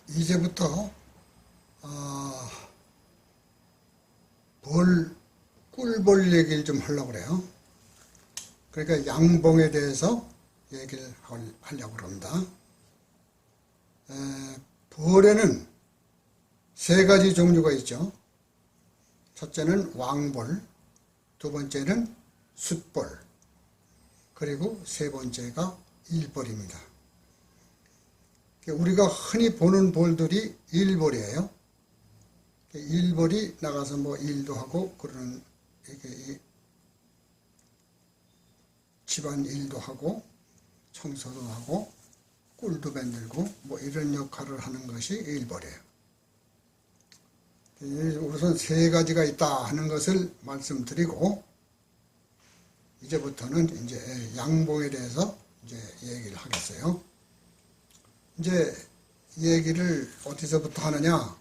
이제부터 꿀벌 얘기를 좀 하려고 그래요. 그러니까 양봉에 대해서 얘기를 하려고 그럽니다. 벌에는 세 가지 종류가 있죠. 첫째는 왕벌, 두 번째는 숫벌, 그리고 세 번째가 일벌입니다. 우리가 흔히 보는 벌들이 일벌이에요. 일벌이 나가서 뭐 일도 하고 그러는, 이게 집안 일도 하고 청소도 하고 꿀도 만들고 뭐 이런 역할을 하는 것이 일벌이에요. 우선 세 가지가 있다 하는 것을 말씀드리고, 이제부터는 이제 양봉에 대해서 이제 얘기를 하겠어요. 이제 얘기를 어디서부터 하느냐?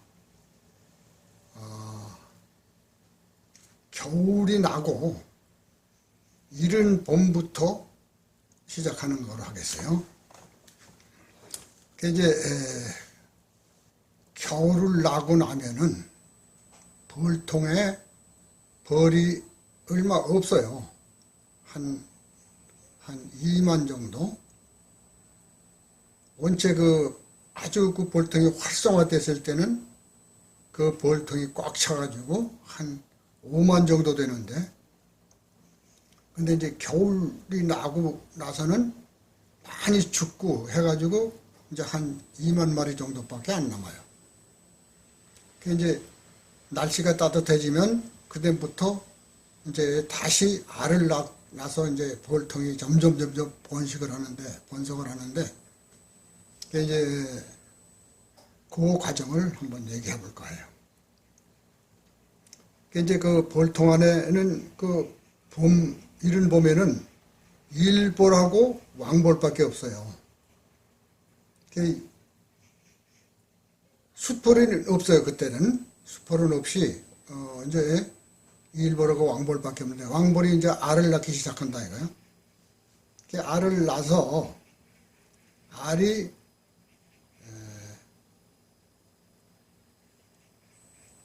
겨울이 나고 이른 봄부터 시작하는 거로 하겠어요. 이제 겨울을 나고 나면은 벌통에 벌이 얼마 없어요. 한 2만 정도. 원체 아주 그 벌통이 활성화됐을 때는 그 벌통이 꽉 차가지고 한 5만 정도 되는데, 근데 이제 겨울이 나고 나서는 많이 춥고 해가지고 이제 한 2만 마리 정도밖에 안 남아요. 이제 날씨가 따뜻해지면 그때부터 이제 다시 알을 낳아서 이제 벌통이 점점 번식을 하는데 이제 그 과정을 한번 얘기해 볼 거예요. 이제 그 벌통 안에는 이른 봄에는 일벌하고 왕벌밖에 없어요. 숫벌은 없어요. 그때는 숫벌은 없이 이제 일벌하고 왕벌밖에 없는데, 왕벌이 이제 알을 낳기 시작한다 이거요. 알을 낳아서 알이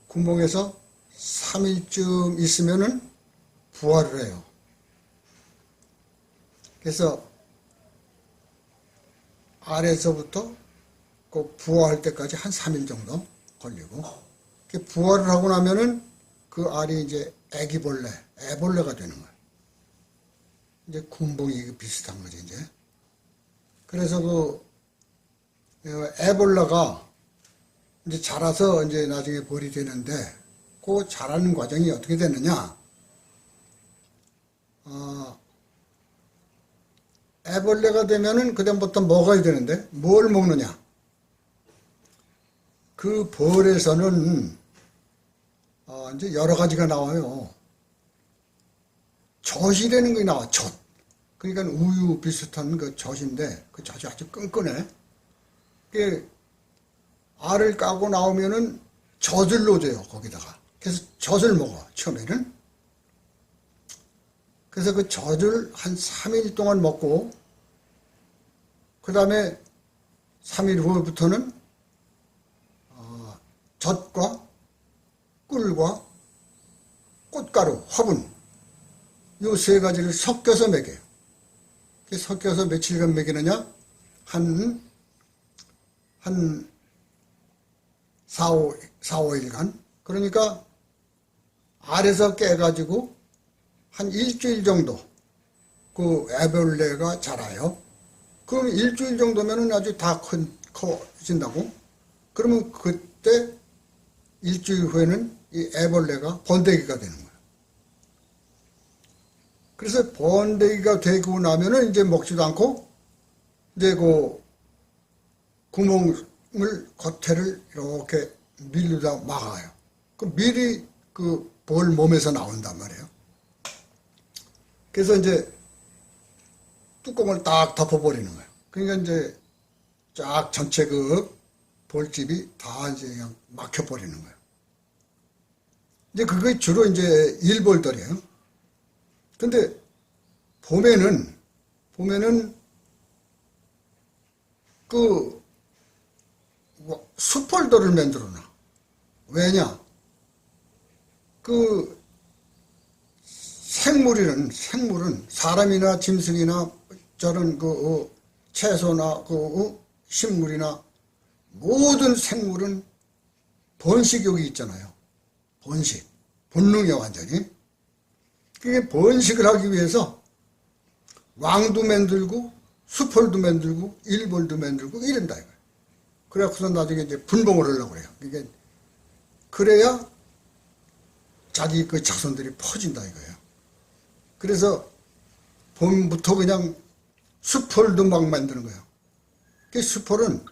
구멍에서 3일쯤 있으면은 부화를 해요. 그래서 알에서부터 그 부화할 때까지 한 3일 정도 걸리고, 부화를 하고 나면은 그 알이 이제 애벌레가 되는 거예요. 이제 군봉이 비슷한 거지, 이제. 그래서 애벌레가 이제 자라서 이제 나중에 벌이 되는데, 그 자라는 과정이 어떻게 되느냐? 애벌레가 되면은 그다음부터 먹어야 되는데, 뭘 먹느냐? 그 벌에서는 이제 여러 가지가 나와요. 젖이라는 게 나와, 젖. 그러니까 우유 비슷한 그 젖인데, 그 젖이 아주 끈끈해. 알을 까고 나오면은 젖을 넣어줘요, 거기다가. 그래서 젖을 먹어, 처음에는. 그래서 그 젖을 한 3일 동안 먹고, 그 다음에 3일 후부터는 젖과 꿀과 꽃가루, 화분, 요 세 가지를 섞여서 먹여요. 섞여서 며칠간 먹이느냐? 한 4, 5일간. 그러니까 알에서 깨가지고 한 일주일 정도 그 애벌레가 자라요. 그럼 일주일 정도면은 아주 다 커진다고? 그러면 그때 일주일 후에는 이 애벌레가 번데기가 되는 거예요. 그래서 번데기가 되고 나면은 이제 먹지도 않고 이제 그 구멍을 겉에를 이렇게 밀루다 막아요. 그 밀이 그 벌 몸에서 나온단 말이에요. 그래서 이제 뚜껑을 딱 덮어버리는 거예요. 그러니까 이제 쫙 전체 그 벌집이 다 이제 그냥 막혀버리는 거예요. 이제 그게 주로 이제 일벌들이에요. 근데 봄에는 그 수폴더를 만들어 놔. 왜냐? 그 생물은 사람이나 짐승이나 저런 채소나 식물이나 모든 생물은 번식욕이 있잖아요. 번식. 본능이야, 완전히. 그게 번식을 하기 위해서 왕도 만들고, 수폴도 만들고, 일벌도 만들고, 이런다, 이거예요. 그래갖고서 나중에 이제 분봉을 하려고 그래요. 그게, 그래야 자기 그 자손들이 퍼진다, 이거예요. 그래서 봄부터 그냥 수폴도 막 만드는 거예요. 그 수폴은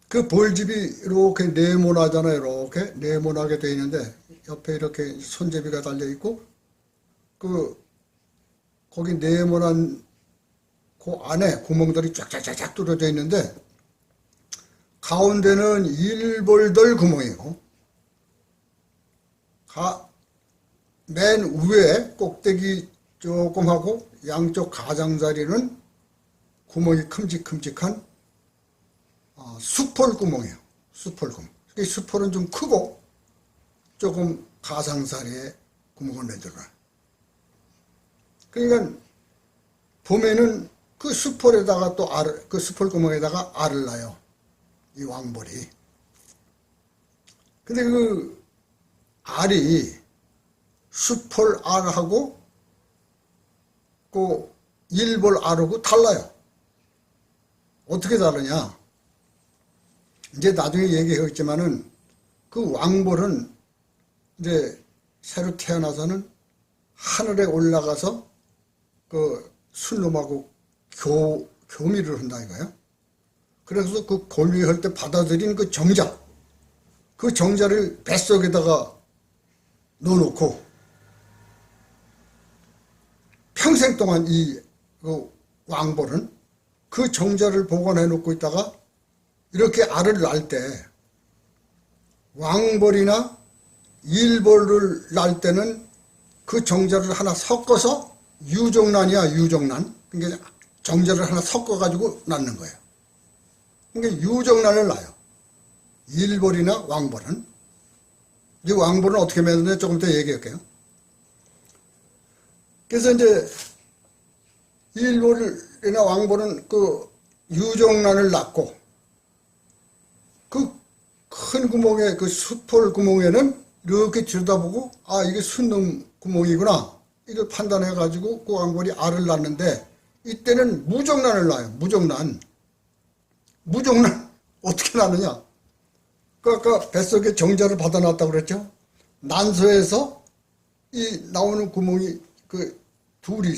그 볼집이 이렇게 네모나잖아요. 이렇게 네모나게 되어 있는데 옆에 이렇게 손잡이가 달려 있고 거기 네모난 그 안에 구멍들이 쫙쫙쫙 뚫어져 있는데 가운데는 일벌들 구멍이고 맨 위에 꼭대기 조금 하고 양쪽 가장자리는 구멍이 큼직큼직한 수폴 구멍이에요. 수폴 구멍. 수폴은 좀 크고 조금 가장자리에 구멍을 만들어놔요. 그러니까 봄에는 그 수폴에다가 또 그 수폴 구멍에다가 알을 낳아요. 이 왕벌이. 근데 그 알이 수폴 알하고 그 일벌 알하고 달라요. 어떻게 다르냐? 이제 나중에 얘기하겠지만은 그 왕벌은 이제 새로 태어나서는 하늘에 올라가서 그 순놈하고 교미를 한다 이거예요. 그래서 그 골미할 때 받아들인 그 정자를 뱃속에다가 넣어놓고 평생 동안 그 왕벌은 그 정자를 보관해 놓고 있다가 이렇게 알을 낳을 때 왕벌이나 일벌을 낳을 때는 그 정자를 하나 섞어서 유정란이야, 유정란. 그러니까 정자를 하나 섞어가지고 낳는 거예요. 그러니까 유정란을 낳아요. 일벌이나 왕벌은. 이 왕벌은 어떻게 맺느냐 조금 더 얘기할게요. 그래서 이제 일벌이나 왕벌은 그 유정란을 낳고 그 큰 구멍에 그 수폴 구멍에는 이렇게 들여다보고 이게 순놈 구멍이구나 이걸 판단해 가지고 그 왕벌이 알을 낳는데 이때는 무정란을 낳아요. 무정란 어떻게 낳느냐? 그 아까 뱃속에 정자를 받아놨다고 그랬죠? 난소에서 이 나오는 구멍이 그 둘이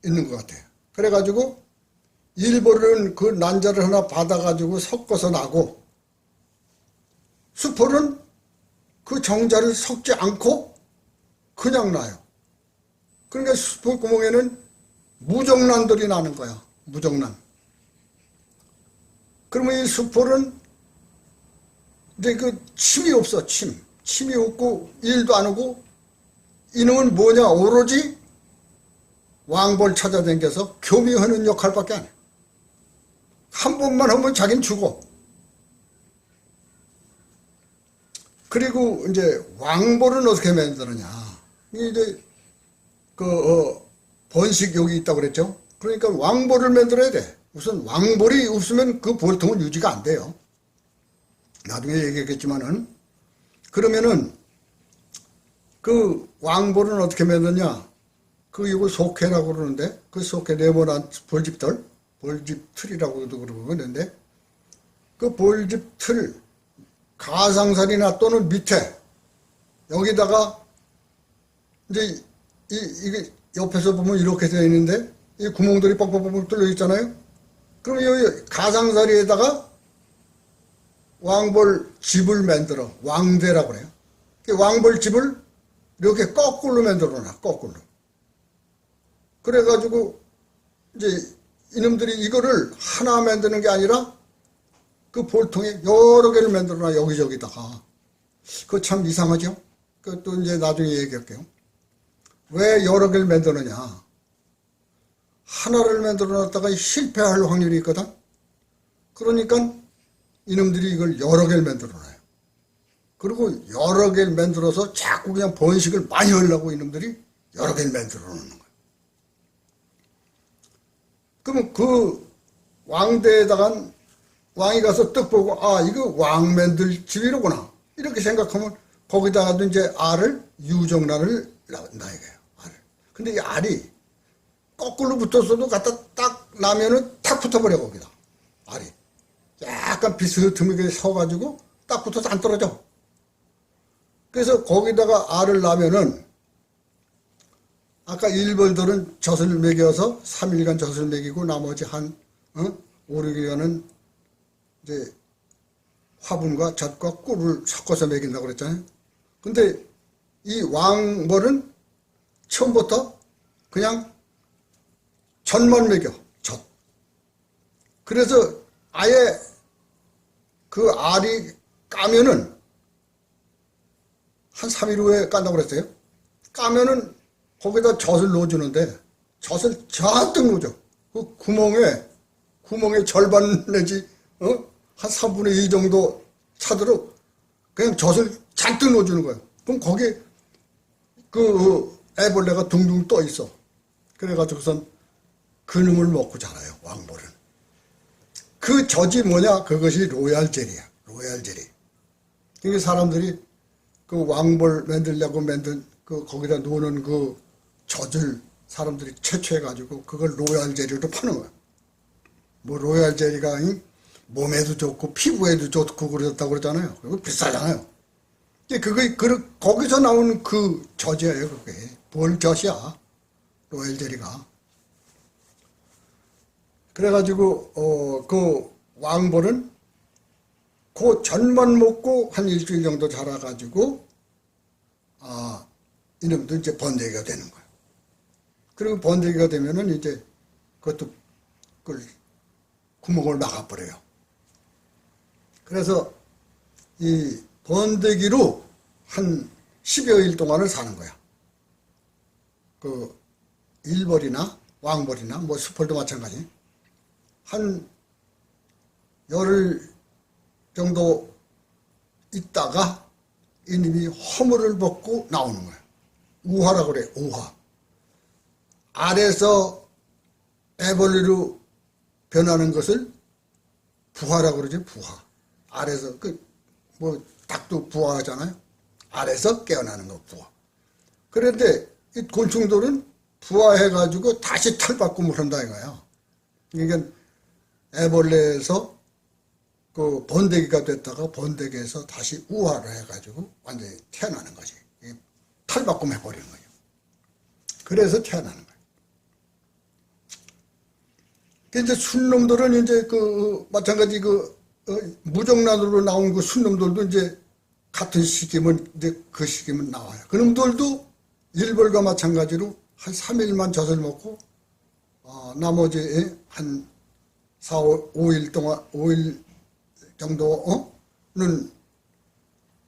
있는 것 같아요. 그래가지고 일벌은 그 난자를 하나 받아가지고 섞어서 나고 수폴은 그 정자를 섞지 않고 그냥 나요. 그러니까 수폴 구멍에는 무정란들이 나는 거야. 무정란. 그러면 이 수폴은 이제 그 침이 없어. 침이 없고 일도 안 하고 이놈은 뭐냐? 오로지 왕벌 찾아다녀서 교미하는 역할밖에 안 해. 한 번만 하면 자기는 죽어. 그리고 이제 왕벌은 어떻게 만드느냐? 이제 번식욕이 있다고 그랬죠? 그러니까 왕벌을 만들어야 돼. 우선 왕벌이 없으면 그 볼통은 유지가 안 돼요. 나중에 얘기하겠지만은. 그러면은 그 왕벌은 어떻게 만드냐? 이거 속회라고 그러는데 그 속회 네모난 볼집들, 볼집틀이라고도 그러는데 그 볼집틀 가상살이나 또는 밑에 여기다가 이제 이게 옆에서 보면 이렇게 되어 있는데 이 구멍들이 뻑뻑뻑 뚫려 있잖아요. 그럼 여기 가상자리에다가 왕벌 집을 만들어 왕대라고 그래요. 왕벌 집을 이렇게 거꾸로 만들어 놔. 거꾸로. 그래가지고 이제 이놈들이 이거를 하나 만드는 게 아니라 그 볼통에 여러 개를 만들어 놔. 여기저기다가. 그거 참 이상하죠? 그것도 이제 나중에 얘기할게요. 왜 여러 개를 만드느냐? 하나를 만들어 놨다가 실패할 확률이 있거든. 그러니까 이놈들이 이걸 여러 개를 만들어놔요. 그리고 여러 개를 만들어서 자꾸 그냥 번식을 많이 하려고 이놈들이 여러 개를 만들어 놓는 거예요. 그러면 그 왕대에다가 왕이 가서 떡 보고, 아, 이거 왕 만들 집이로구나. 이렇게 생각하면 거기다가도 이제 알을, 유정란을 낳는다 이거예요. 알을. 근데 이 알이 거꾸로 붙었어도 갖다 딱 나면은 탁 붙어버려, 거기다. 알이. 약간 비스듬하게 서가지고 딱 붙어서 안 떨어져. 그래서 거기다가 알을 낳으면은 아까 일벌들은 젖을 먹여서 3일간 젖을 먹이고 나머지 한 5, 6일간은 이제 화분과 젖과 꿀을 섞어서 먹인다고 그랬잖아요. 근데 이 왕벌은 처음부터 그냥 젖만 먹여, 젖. 그래서 아예 그 알이 까면은 한 3일 후에 깐다고 그랬어요. 까면은 거기다 젖을 넣어주는데 젖을 잔뜩 넣어줘. 그 구멍에 절반 내지 한 3분의 2 정도 차도록 그냥 젖을 잔뜩 넣어주는 거예요. 그럼 거기에 그 애벌레가 둥둥 떠 있어. 그래가지고선 그놈을 먹고 자라요, 왕벌은. 그 젖이 뭐냐? 그것이 로얄 젤이야, 로얄 젤이. 그러니까 사람들이 그 왕벌 만들려고 만든 그 거기다 놓는 그 젖을 사람들이 채취해가지고 그걸 로얄 젤리로 파는 거야. 뭐 로얄 젤리가 몸에도 좋고 피부에도 좋고 그랬다고 그러잖아요. 그리고 비싸잖아요. 거기서 나오는 그 젖이에요, 그게. 볼 젖이야, 로얄 젤리가. 그래가지고 그 왕벌은 그 젖만 먹고 한 일주일 정도 자라가지고 이놈도 이제 번데기가 되는 거예요. 그리고 번데기가 되면은 이제 그것도 그걸 구멍을 막아버려요. 그래서 이 번데기로 한 10여일 동안을 사는 거야. 그 일벌이나 왕벌이나 뭐 수펄도 마찬가지. 한 열흘 정도 있다가 이놈이 허물을 벗고 나오는 거야. 우화라고 그래, 우화. 알에서 애벌레로 변하는 것을 부화라고 그러지, 부화. 알에서, 뭐, 닭도 부화하잖아요. 알에서 깨어나는 거, 부화. 그런데 이 곤충들은 부화해가지고 다시 탈바꿈을 한다 이거야. 그러니까 애벌레에서 그 번데기가 됐다가 번데기에서 다시 우화를 해가지고 완전히 태어나는 거지. 탈바꿈 해버리는 거예요. 그래서 태어나는 거예요. 이제 순놈들은 이제 마찬가지 무정란으로 나온 그 순놈들도 이제 같은 시기면 이제 그 시기면 나와요. 그놈들도 일벌과 마찬가지로 한 3일만 젖을 먹고 나머지 한 4, 5일 동안 5일 정도는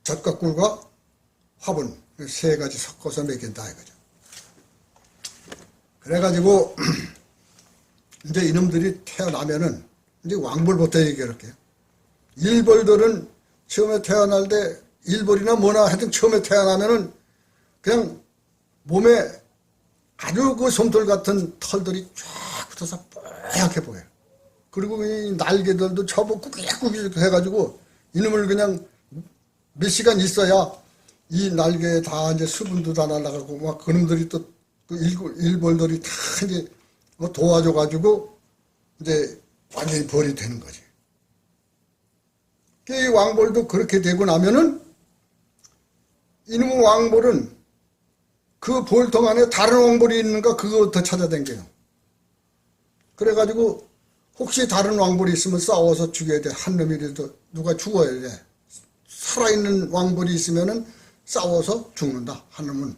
젖과 꿀과 화분 세 가지 섞어서 먹인다 이거죠. 그래가지고 이제 이놈들이 태어나면은 이제 왕벌부터 얘기할게요. 일벌들은 처음에 태어날 때 일벌이나 뭐나 하여튼 처음에 태어나면은 그냥 몸에 아주 그 솜털 같은 털들이 쫙 붙어서 뽀얗게 보여요. 그리고 이 날개들도 접어 꾸깃꾸깃 해가지고 이놈을 그냥 몇 시간 있어야 이 날개에 다 이제 수분도 다 날아가고 막 그놈들이 또 그 일벌들이 다 이제 도와줘가지고 이제 완전히 벌이 되는 거지. 이 왕벌도 그렇게 되고 나면은 이놈의 왕벌은 그 벌통 안에 다른 왕벌이 있는가 그거부터 찾아다녀요. 그래가지고 혹시 다른 왕벌이 있으면 싸워서 죽여야 돼. 한 놈이라도 누가 죽어야 돼. 살아있는 왕벌이 있으면은 싸워서 죽는다. 한 놈은.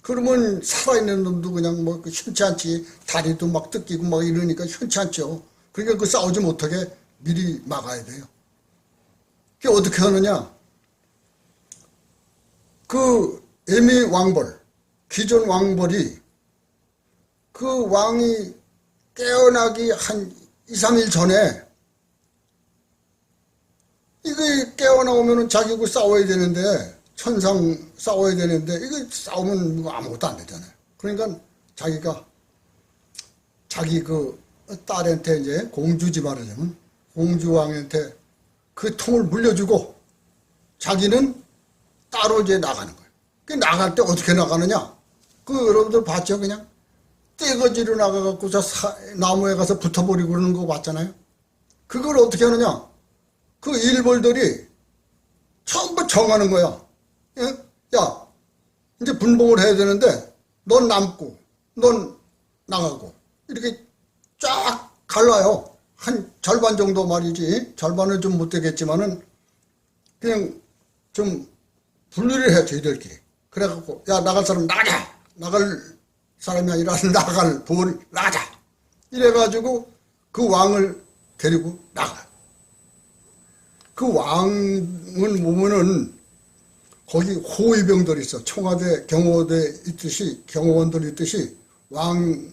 그러면 살아있는 놈도 그냥 뭐 흔치 않지. 다리도 막 뜯기고 막 이러니까 흔치 않죠. 그러니까 그 싸우지 못하게 미리 막아야 돼요. 그게 어떻게 하느냐. 그 애미 왕벌, 기존 왕벌이 그 왕이 깨어나기 한 2, 3일 전에 이게 깨어나오면은 자기하고 싸워야 되는데, 천상 싸워야 되는데, 이거 싸우면 뭐 아무것도 안 되잖아요. 그러니까 자기가, 자기 그 딸한테 이제 공주지 말하자면, 공주왕한테 그 통을 물려주고, 자기는 따로 이제 나가는 거예요. 그 나갈 때 어떻게 나가느냐? 그 여러분들 봤죠? 그냥 떼거지로 나가갖고서 나무에 가서 붙어버리고 그러는 거 봤잖아요. 그걸 어떻게 하느냐? 그 일벌들이 전부 정하는 거야. 예? 야, 이제 분봉을 해야 되는데 넌 남고 넌 나가고 이렇게 쫙 갈라요. 한 절반 정도 말이지. 절반은 좀 못 되겠지만은 그냥 좀 분리를 해, 저희들끼리. 그래갖고 야, 나갈 사람 나가자. 나갈 사람이 아니라 나갈 볼 나가자. 이래가지고 그 왕을 데리고 나가. 그 왕은 보면은 거기 호위병들이 있어. 청와대 경호대 있듯이 경호원들이 있듯이 왕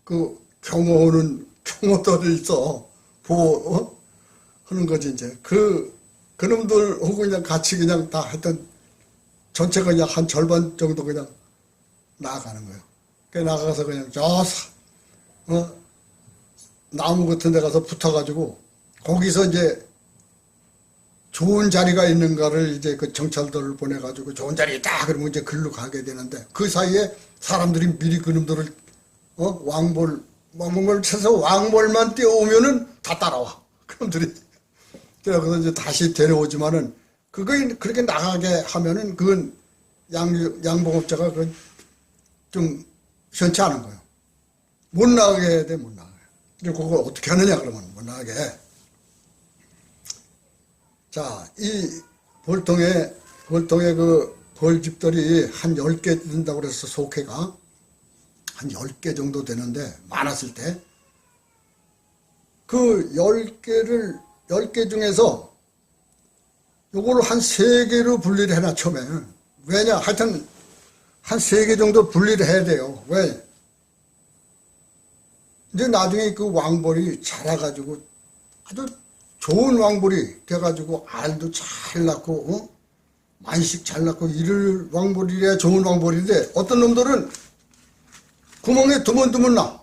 그 경호는 경호들이 있어. 보호 하는 거지 이제. 그놈들하고 그냥 같이 그냥 다 하여튼 전체가 그냥 한 절반 정도 그냥 나가는 거예요. 그 나가서 그냥 나무 같은 데 가서 붙어가지고 거기서 이제 좋은 자리가 있는가를 이제 그 정찰들을 보내가지고 좋은 자리 있다 그러면 이제 글로 가게 되는데 그 사이에 사람들이 미리 그놈들을 왕벌을 쳐서 왕벌만 뛰어오면은 다 따라와. 그놈들이. 그래서 이제 다시 데려오지만은 그거 그렇게 나가게 하면은 그건 양봉업자가 그건 좀 시원치 않은 거예요. 못 나가게 해야 돼, 못 나가게. 그리고 그걸 어떻게 하느냐 그러면 못 나가게 해. 자, 이 벌통에 그 벌집들이 한 10개 된다고 그래서 속해가 한 10개 정도 되는데 많았을 때 그 10개 중에서 요거를 한 3개로 분리를 해놔, 처음에는. 왜냐? 하여튼 한 3개 정도 분리를 해야 돼요. 왜? 이제 나중에 그 왕벌이 자라가지고 아주 좋은 왕벌이 돼가지고 알도 잘 낳고, 만식 잘 낳고 이럴 왕벌이래야 좋은 왕벌인데 어떤 놈들은 구멍에 드문드문 나.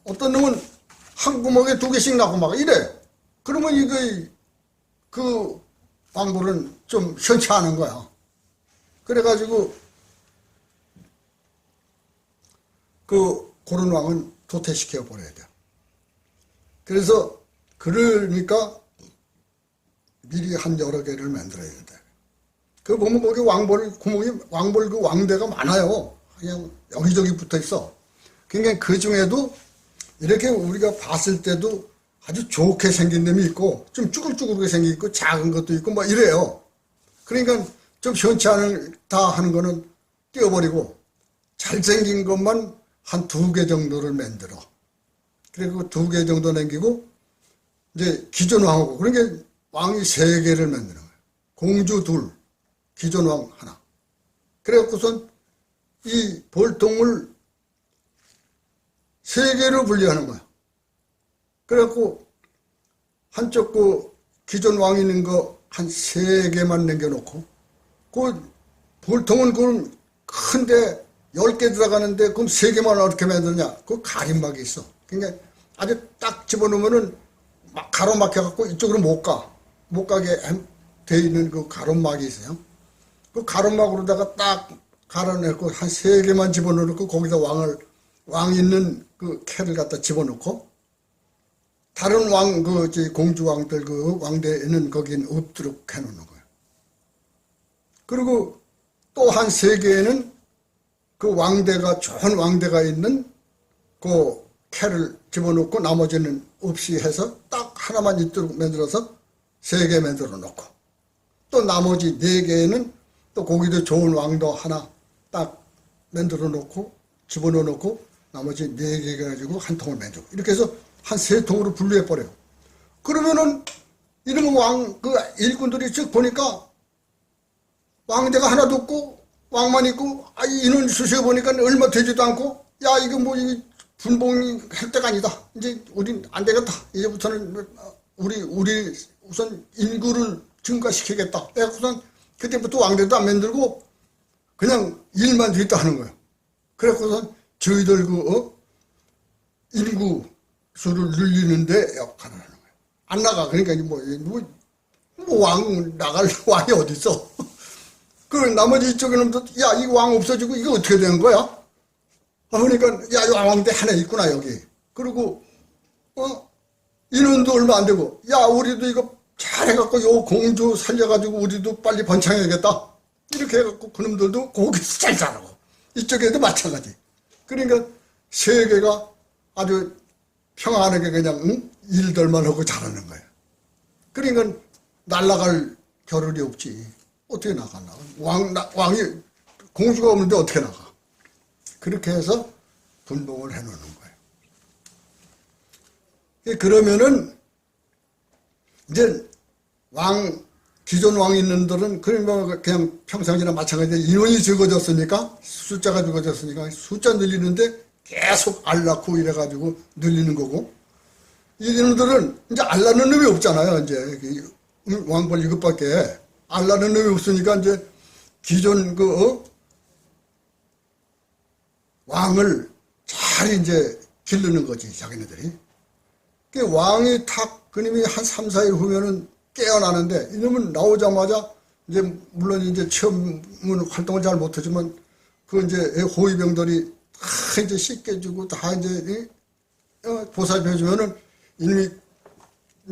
어떤 놈은 한 구멍에 2개씩 나고 막 이래. 그러면 그 왕벌은 좀 현치 않은 거야. 그래가지고 그런 왕은 도태시켜 버려야 돼. 그래서 그러니까 미리 한 여러 개를 만들어야 된다. 그 보면 거기 왕벌 그 왕대가 많아요. 그냥 여기저기 붙어 있어. 그러니까 그 중에도 이렇게 우리가 봤을 때도 아주 좋게 생긴 놈이 있고 좀 쭈글쭈글하게 생긴 있고 작은 것도 있고 뭐 이래요. 그러니까 좀 현치 않다 하는 거는 띄워버리고 잘생긴 것만 한 2개 정도를 만들어. 그리고 2개 정도 남기고 이제 기존 왕하고 그러니까 왕이 3개를 만드는 거예요. 공주 2, 기존 왕 1. 그래갖고선 이 벌통을 3개로 분리하는 거야. 그래갖고 한쪽 그 기존 왕 있는 거 한 3개만 남겨놓고 그 벌통은 그럼 큰데 10개 들어가는데 그럼 3개만 어떻게 만드냐? 그 가림막이 있어. 그러니까 아주 딱 집어넣으면은 막 가로막혀갖고 이쪽으로 못 가게 돼 있는 그 가로막이 있어요. 그 가로막으로다가 딱 갈아내고 한 3개만 집어넣고 거기다 왕 있는 그 캐를 갖다 집어넣고 다른 공주왕들 그 왕대에는 거긴 없도록 해놓는 거예요. 그리고 또 한 3개에는 그 좋은 왕대가 있는 그 캐를 집어넣고 나머지는 없이 해서 딱 하나만 있도록 만들어서 3개 만들어 놓고 또 나머지 4개에는 또 거기도 좋은 왕도 하나 딱 만들어 놓고 집어넣어 놓고 나머지 4개 가지고 한 통을 만들고 이렇게 해서 한 3통으로 분류해 버려요. 그러면은 이런 그 일꾼들이 쭉 보니까 왕대가 하나도 없고 왕만 있고 인원 수시해 보니까 얼마 되지도 않고 야 이거 뭐 이게 분봉이 할 때가 아니다. 이제 우린 안 되겠다. 이제부터는 우리 우선 인구를 증가시키겠다. 그래서 그때부터 왕대도 안 만들고 그냥 일만 됐다 하는 거예요. 그래서 저희들 인구 수를 늘리는데 역할을 하는 거예요. 안 나가. 그러니까 왕 나갈 왕이 어디 있어? 그 나머지 이쪽에는 야, 이 왕 없어지고 이거 어떻게 되는 거야? 그러니까 야, 이 왕대 하나 있구나 여기. 그리고 인원도 얼마 안 되고 야, 우리도 이거 잘해갖고 요 공주 살려가지고 우리도 빨리 번창해야겠다. 이렇게 해갖고 그놈들도 거기서 잘 자라고. 이쪽에도 마찬가지. 그러니까 세계가 아주 평안하게 그냥 일들만 하고 자라는 거예요. 그러니까 날아갈 겨를이 없지. 어떻게 나가나. 왕이 공주가 없는데 어떻게 나가. 그렇게 해서 분봉을 해놓는 거예요. 그러면은 이제 기존 왕 있는 들은 그냥 평상시나 마찬가지로 인원이 적어졌으니까 숫자가 적어졌으니까 숫자 늘리는데 계속 알 낳고 이래가지고 늘리는 거고, 이놈들은 이제 알 낳는 놈이 없잖아요. 이제 왕벌 이것밖에 알 낳는 놈이 없으니까 이제 기존 왕을 잘 이제 기르는 거지, 자기네들이. 왕이 탁 그놈이 한 3, 4일 후면은 깨어나는데, 이놈은 나오자마자 이제 물론 이제 처음은 활동을 잘 못하지만 그 이제 호위병들이 다 이제 씻겨주고 다 이제 보살펴주면은 이놈이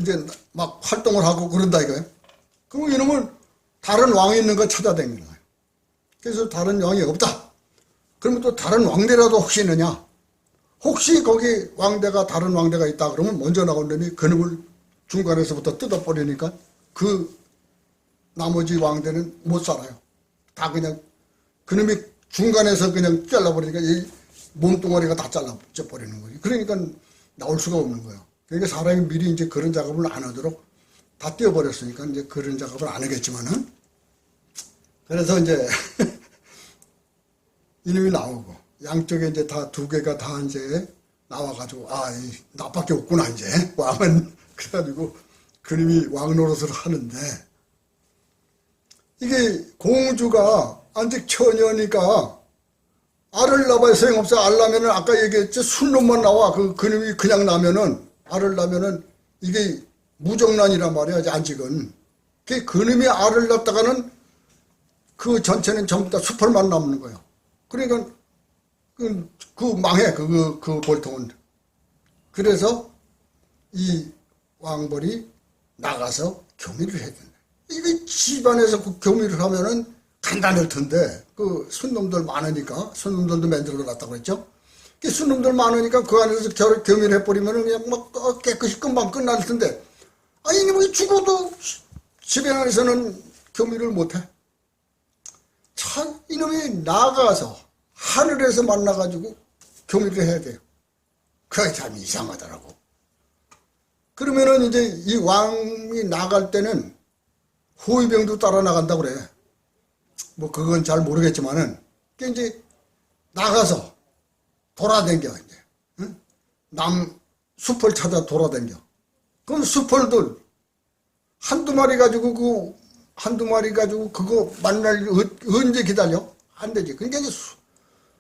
이제 막 활동을 하고 그런다 이거예요. 그럼 이놈은 다른 왕이 있는 거 찾아다니는 거예요. 그래서 다른 왕이 없다. 그러면 또 다른 왕대라도 혹시 있느냐? 혹시 거기 왕대가 다른 왕대가 있다 그러면 먼저 나온 놈이 그놈을 중간에서부터 뜯어버리니까 그 나머지 왕대는 못 살아요. 다 그냥 그놈이 중간에서 그냥 잘라버리니까 이 몸뚱아리가 다 잘라버리는 거지. 그러니까 나올 수가 없는 거예요. 그러니까 사람이 미리 이제 그런 작업을 안 하도록 다 띄워버렸으니까 이제 그런 작업을 안 하겠지만은, 그래서 이제 이놈이 나오고 양쪽에 이제 다 두 개가 다 이제 나와가지고 나밖에 없구나 이제 왕은. 그래가지고 그놈이 왕 노릇을 하는데, 이게 공주가 아직 처녀니까 알을 낳아야 소용없어. 알 낳으면은 아까 얘기했죠. 순놈만 나와. 그놈이 그냥 나면은, 알을 낳으면은 이게 무정란이란 말이야, 아직은. 그놈이 알을 낳다가는 그 전체는 전부 다 수펄만 남는 거예요. 그러니까 그 망해, 그 볼통은. 그래서 이 왕벌이 나가서 교미를 해야 된다. 이게 집안에서 그 교미를 하면은 간단할 텐데, 그 순놈들 많으니까, 순놈들도 만들어 놨다고 그랬죠? 순놈들 많으니까 그 안에서 교미를 해버리면은 그냥 막 깨끗이 금방 끝날 텐데, 이놈이 죽어도 집안 안에서는 교미를 못해. 참, 이놈이 나가서 하늘에서 만나가지고 교미를 해야 돼요. 그게 참 이상하더라고. 그러면은 이제 이 왕이 나갈 때는 호위병도 따라 나간다고 그래. 뭐 그건 잘 모르겠지만은, 이제 나가서 돌아다녀 이제. 응? 숲을 찾아 돌아다녀. 그럼 숲을들 한두 마리 가지고 그거 만날 언제 기다려? 안 되지. 그러니까 이제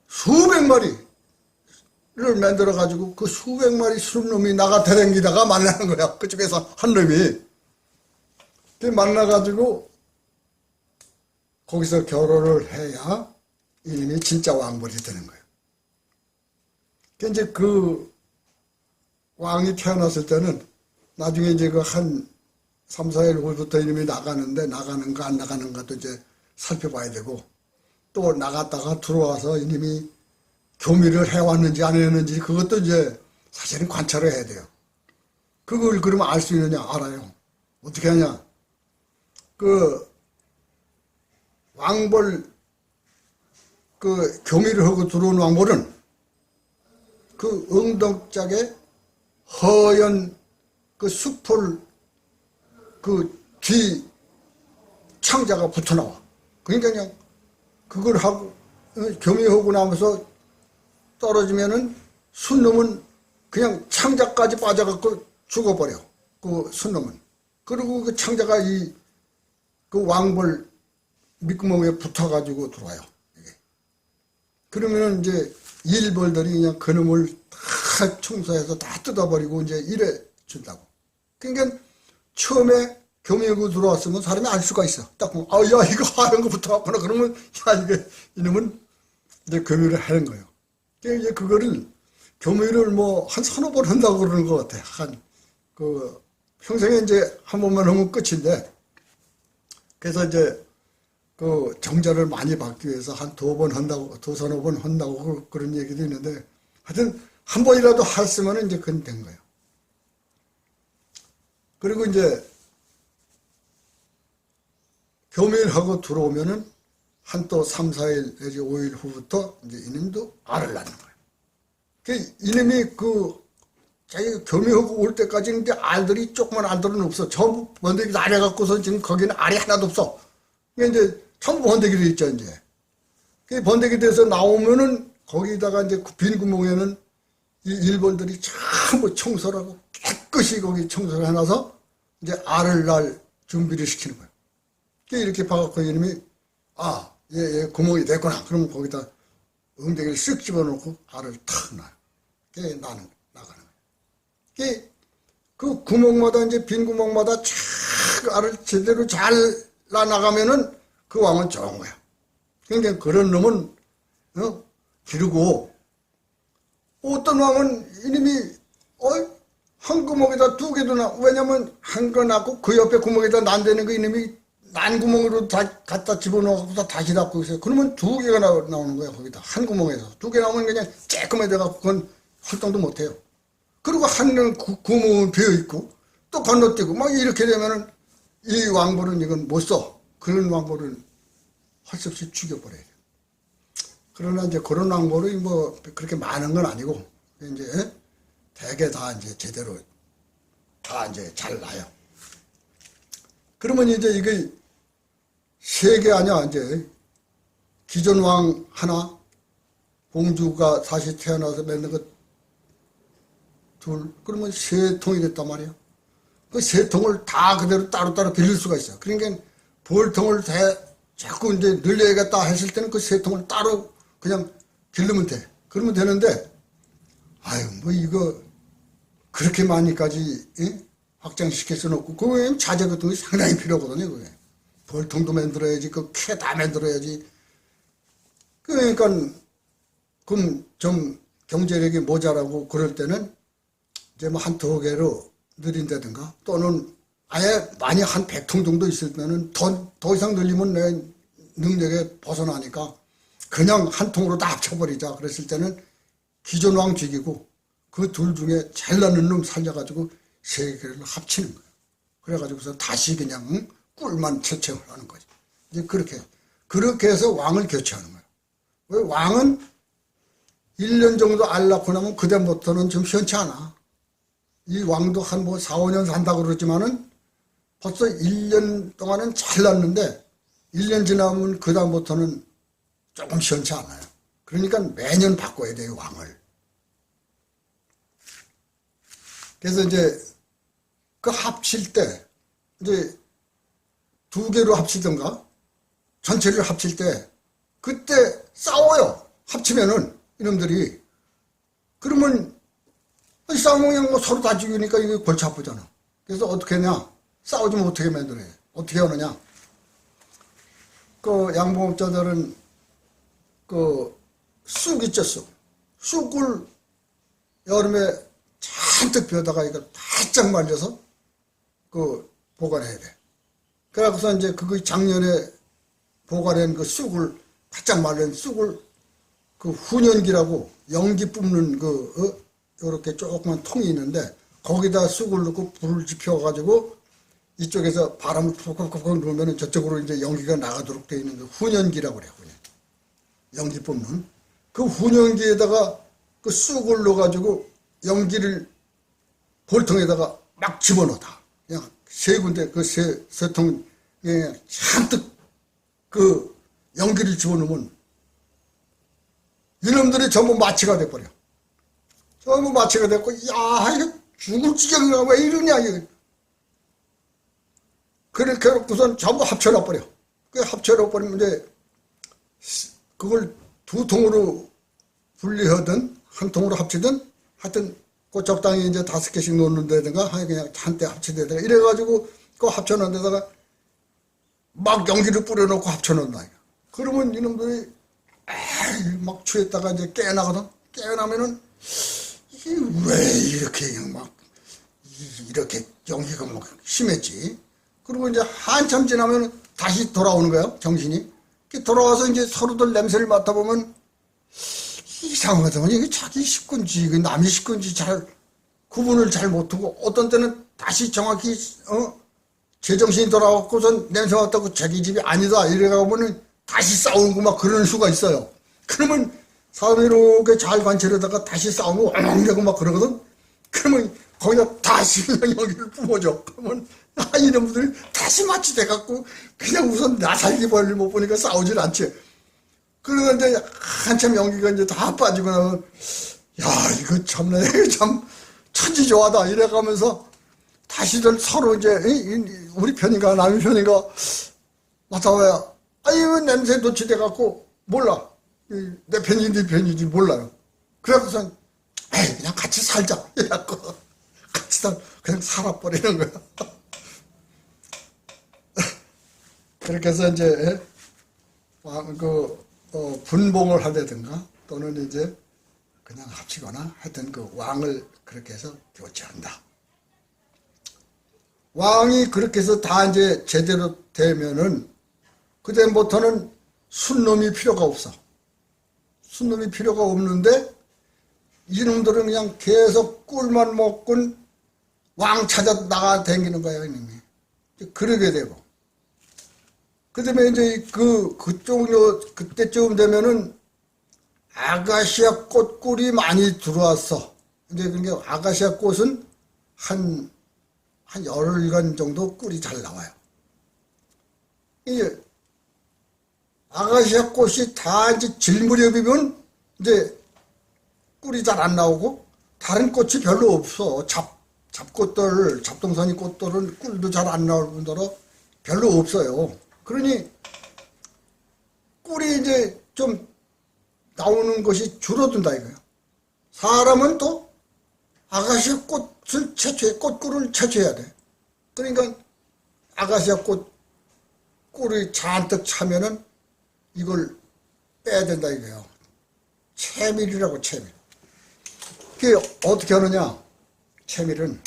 수백 마리를 만들어 가지고 그 수백 마리 순놈이 나가 다니다가 만나는 거야. 그쪽에서 한 놈이. 만나 가지고 거기서 결혼을 해야 이놈이 진짜 왕벌이 되는 거예요. 이제 그 왕이 태어났을 때는 나중에 이제 그 한 3, 4일 후부터 이놈이 나가는데, 나가는가 안 나가는가도 이제 살펴봐야 되고, 또 나갔다가 들어와서 이놈이 교미를 해왔는지 안 했는지 그것도 이제 사실은 관찰을 해야 돼요. 그걸 그러면 알 수 있느냐? 알아요. 어떻게 하냐? 그 왕벌 그 교미를 하고 들어온 왕벌은 그 엉덩짝에 허연 그 숲을 그 뒤 창자가 붙어 나와. 그러니까 그냥 그걸 하고 교미하고 나면서 떨어지면은 순놈은 그냥 창자까지 빠져갖고 죽어버려. 그 순놈은. 그리고 그 창자가 이 그 왕벌 밑구멍에 붙어가지고 들어와요. 그러면은 이제 일벌들이 그냥 그놈을 다 청소해서 다 뜯어버리고 이제 이래 준다고. 그러니까 처음에 교묘하고 들어왔으면 사람이 알 수가 있어. 딱 보면, 아, 야, 이거 하얀 거 붙어왔구나. 그러면, 야, 이놈은 이제 교묘를 하는 거예요. 이제 그거를, 교묘를 뭐, 한 서너 번 한다고 그러는 것 같아. 평생에 이제 한 번만 하면 끝인데, 그래서 이제, 정자를 많이 받기 위해서 한 두 번 한다고, 두서너 번 한다고 그런 얘기도 있는데, 하여튼, 한 번이라도 했으면 이제 그건 된 거예요. 그리고 이제, 교묘하고 들어오면은 한 또 3, 4일 내지 5일 후부터 이제 이놈도 알을 낳는 거예요. 이놈이 자기 교묘하고 올 때까지는 이제 알들이 조그만 알들은 없어. 전부 번데기 날려갖고서 지금 거기는 알이 하나도 없어. 이제 전부 번데기 돼 있죠, 이제. 그 번데기 돼서 나오면은 거기다가 이제 빈 구멍에는 이 일벌들이 전부 청소를 하고 깨끗이 거기 청소를 해놔서 이제 알을 낳을 준비를 시키는 거예요. 이렇게 봐갖고 이놈이, 아, 얘 구멍이 됐구나. 그러면 거기다 엉덩이를 쓱 집어넣고 알을 탁 놔요. 그게 나가는 거예요. 그 구멍마다 이제 빈 구멍마다 촥 알을 제대로 잘 나가면은 그 왕은 좋은 거야. 그러니까 그런 놈은, 기르고, 어떤 왕은 이놈이, 한 구멍에다 두 개도 왜냐면 한 거 낳고 그 옆에 구멍에다 난다는 거 이놈이 난 구멍으로 다 갖다 집어넣어서 다시 닫고 있어요. 그러면 두 개가 나오는 거야, 거기다. 한 구멍에서. 두 개 나오면 그냥 쬐끔해져갖고 그건 활동도 못해요. 그리고 한 구멍은 비어있고, 또 건너뛰고, 막 이렇게 되면은 이 왕벌은 이건 못 써. 그런 왕벌은 할 수 없이 죽여버려야 돼. 그러나 이제 그런 왕벌이 뭐 그렇게 많은 건 아니고, 이제 대개 다 이제 제대로 다 이제 잘 나요. 그러면 이제 이게 세 개 아니야, 이제. 기존 왕 하나, 공주가 다시 태어나서 맺는 것 둘, 그러면 세 통이 됐단 말이야. 그 세 통을 다 그대로 따로따로 빌릴 수가 있어. 그러니까 벌통을 자꾸 이제 늘려야겠다 했을 때는 그 세 통을 따로 그냥 길르면 돼. 그러면 되는데, 아유, 뭐 이거, 그렇게 많이까지, 확장시킬 수는 없고, 그 외에는 자재 같은 게 상당히 필요하거든요, 그게. 벌통도 만들어야지, 그 캐 다 만들어야지. 그러니까, 그럼 좀 경제력이 모자라고 그럴 때는, 이제 뭐 한 두 개로 늘린다든가, 또는 아예 많이 한 100통 정도 있으면은 더 이상 늘리면 내 능력에 벗어나니까, 그냥 한 통으로 다 합쳐버리자. 그랬을 때는 기존 왕 죽이고, 그 둘 중에 잘 나는 놈 살려가지고 세 개를 합치는 거예요. 그래가지고서 다시 그냥 꿀만 채채를 하는 거지. 이제 그렇게 해서 왕을 교체하는 거예요. 왜 왕은 1년 정도 알 낳고 나면 그다음부터는 좀 시원치 않아. 이 왕도 한 뭐 4, 5년 산다고 그러지만은 벌써 1년 동안은 잘 낳는데 1년 지나면 그다음부터는 조금 시원치 않아요. 그러니까 매년 바꿔야 돼요, 왕을. 그래서 이제 그 합칠 때, 이제 두 개로 합치던가, 전체를 합칠 때, 그때 싸워요. 합치면은, 이놈들이. 그러면, 싸우면 그냥 뭐 서로 다 죽이니까 이게 골치 아프잖아. 그래서 어떻게 하냐? 싸우지면 어떻게 만들어요? 어떻게 하느냐? 그 양봉업자들은, 쑥 있죠, 쑥. 쑥을 여름에 잔뜩 벼다가 이걸 바짝 말려서 보관해야 돼. 그래서 이제 그거 작년에 보관한 그 쑥을 바짝 말린 쑥을 훈연기라고 연기 뿜는 요렇게 조그만 통이 있는데 거기다 쑥을 넣고 불을 지펴가지고 이쪽에서 바람을 푹푹푹 넣으면 저쪽으로 이제 연기가 나가도록 되어 있는 그 훈연기라고 그래요. 연기 뿜는. 그 훈연기에다가 그 쑥을 넣어가지고 연기를 볼통에다가 막 집어넣다. 그냥 세 군데 세 통에 잔뜩 그 연기를 집어넣으면 이놈들이 전부 마취가 돼버려. 전부 마취가 됐고, 야, 이거 죽을 지경이야. 왜 이러냐, 이거. 그렇게 해놓고선 전부 합쳐놔버려. 그 합쳐놔버리면 이제 그걸 두 통으로 분리하든 한 통으로 합치든 하여튼 그 적당히 이제 5개씩 놓는 데다가 그냥 한때 합치되다가 이래가지고 그 합쳐놓은 데다가 막 연기를 뿌려놓고 합쳐놓는다. 그러면 이놈들이 막 취했다가 이제 깨어나거든. 깨어나면은 이게 왜 이렇게 막 이렇게 연기가 막 심했지. 그리고 이제 한참 지나면 다시 돌아오는 거야, 정신이. 돌아와서 이제 서로들 냄새를 맡아보면 이상하더만 이게 자기 식구인지 남의 식구인지 잘 구분을 잘 못하고 어떤 때는 다시 정확히 제정신이 돌아왔고선 냄새 맡다고 자기 집이 아니다 이래가보면 다시 싸우고 막 그러는 수가 있어요. 그러면 사람이 이렇게 잘 관찰하다가 다시 싸우고 엉엉대고 막 그러거든. 그러면 거기다 다시 그냥 여기를 뿜어줘. 그러면 이놈들 다시 마치 돼갖고 그냥 우선 나살기 벌리 못 보니까 싸우질 않지. 그러다 이제 한참 연기가 이제 다 빠지고 나면 야 이거 참나 이거 참 천지조화다 이래가면서 다시들 서로 이제 우리 편인가 남의 편인가 맡아봐야 아니 왜 냄새 도취돼갖고 몰라. 내 편인지 네 편인지 몰라요. 그래갖고서 에이 그냥 같이 살자 이래갖고 같이 그냥 살아버리는 거야. 그렇게 해서 이제 분봉을 하다든가 또는 이제 그냥 합치거나 하여튼 그 왕을 그렇게 해서 교체한다. 왕이 그렇게 해서 다 이제 제대로 되면은 그다음부터는 순놈이 필요가 없어. 순놈이 필요가 없는데 이놈들은 그냥 계속 꿀만 먹고 왕 찾아 나가 다니는 거야, 이놈이. 그러게 되고. 그 다음에 이제 그때쯤 되면은 아가시아 꽃꿀이 많이 들어왔어. 이제 그러니까 아가시아 꽃은 한 열흘간 정도 꿀이 잘 나와요. 이제 아가시아 꽃이 다 이제 질 무렵이면 이제 꿀이 잘 안 나오고 다른 꽃이 별로 없어. 잡꽃들, 잡동사니 꽃들은 꿀도 잘 안 나올 뿐더러 별로 없어요. 그러니 꿀이 이제 좀 나오는 것이 줄어든다 이거예요. 사람은 또 아가시아 꽃을 꽃꿀을 채취해야 돼. 그러니까 아가시아 꿀이 잔뜩 차면은 이걸 빼야 된다 이거예요. 채밀이라고 채밀. 그게 어떻게 하느냐? 채밀은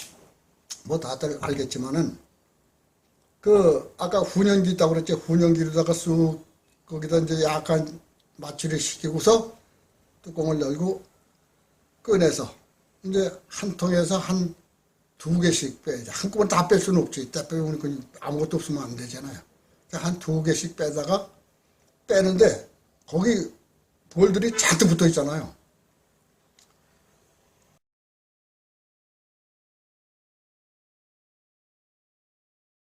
뭐 다들 알겠지만은 아까 훈연기 있다고 그랬지. 훈연기로다가 쑥 거기다 이제 약간 마취를 시키고서 뚜껑을 열고 꺼내서 이제 한 통에서 한 2개씩 빼야지. 한꺼번에 다 뺄 수는 없지. 다 빼면 아무것도 없으면 안 되잖아요. 한 2개씩 빼다가 빼는데 거기 볼들이 잔뜩 붙어 있잖아요.